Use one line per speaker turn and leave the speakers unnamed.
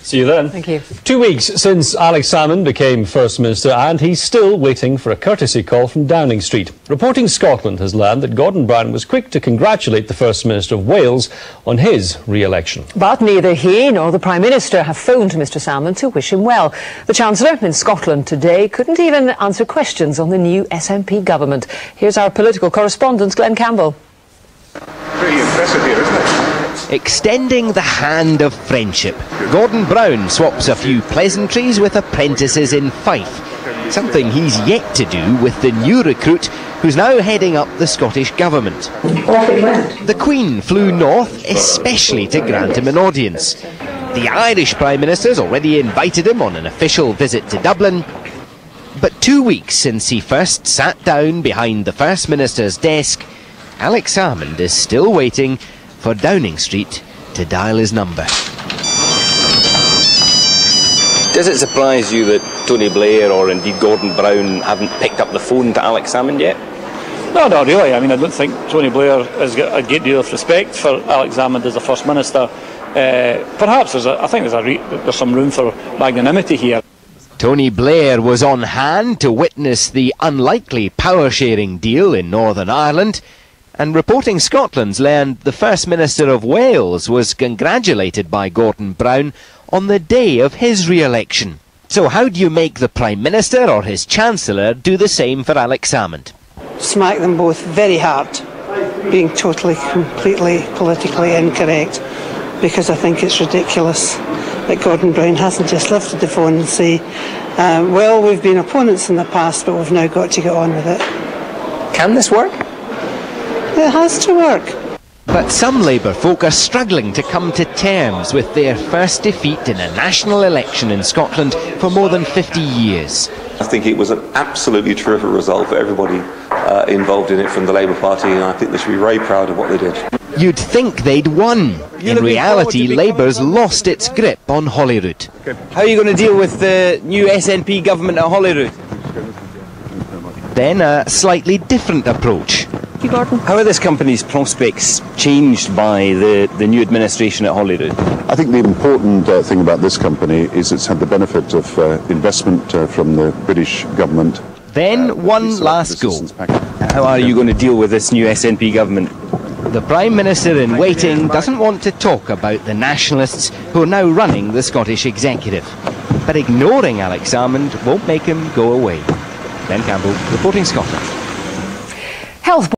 See you then.
Thank you.
2 weeks since Alex Salmond became First Minister, and he's still waiting for a courtesy call from Downing Street. Reporting Scotland has learned that Gordon Brown was quick to congratulate the First Minister of Wales on his re-election.
But neither he nor the Prime Minister have phoned Mr Salmond to wish him well. The Chancellor in Scotland today couldn't even answer questions on the new SNP government. Here's our political correspondent, Glenn Campbell.
Pretty impressive here, isn't it?
Extending the hand of friendship, Gordon Brown swaps a few pleasantries with apprentices in Fife, something he's yet to do with the new recruit who's now heading up the Scottish Government.
Off it went.
The Queen flew north especially to grant him an audience. The Irish Prime Minister's already invited him on an official visit to Dublin. But 2 weeks since he first sat down behind the First Minister's desk, Alex Salmond is still waiting for Downing Street to dial his number.
Does it surprise you that Tony Blair or indeed Gordon Brown haven't picked up the phone to Alex Salmond yet?
No, not really. I mean, I don't think Tony Blair has got a great deal of respect for Alex Salmond as the First Minister. Perhaps there's some room for magnanimity here.
Tony Blair was on hand to witness the unlikely power-sharing deal in Northern Ireland, and Reporting Scotland's learned the First Minister of Wales was congratulated by Gordon Brown on the day of his re-election. So how do you make the Prime Minister or his Chancellor do the same for Alex Salmond?
Smack them both very hard, being totally, completely politically incorrect, because I think it's ridiculous that Gordon Brown hasn't just lifted the phone and say, well, we've been opponents in the past, but we've now got to get on with it.
Can this work?
It has to work.
But some Labour folk are struggling to come to terms with their first defeat in a national election in Scotland for more than 50 years.
I think it was an absolutely terrific result for everybody involved in it from the Labour Party, and I think they should be very proud of what they did.
You'd think they'd won. In reality, Labour's lost its grip on Holyrood.
How are you going to deal with the new SNP government at Holyrood?
Then a slightly different approach.
How are this company's prospects changed by the new administration at Holyrood?
I think the important thing about this company is it's had the benefit of investment from the British government.
Then one last go.
How are you going to deal with this new SNP government?
The Prime Minister in waiting doesn't want to talk about the nationalists who are now running the Scottish executive. But ignoring Alex Salmond won't make him go away. Ben Campbell, Reporting Scotland.
Health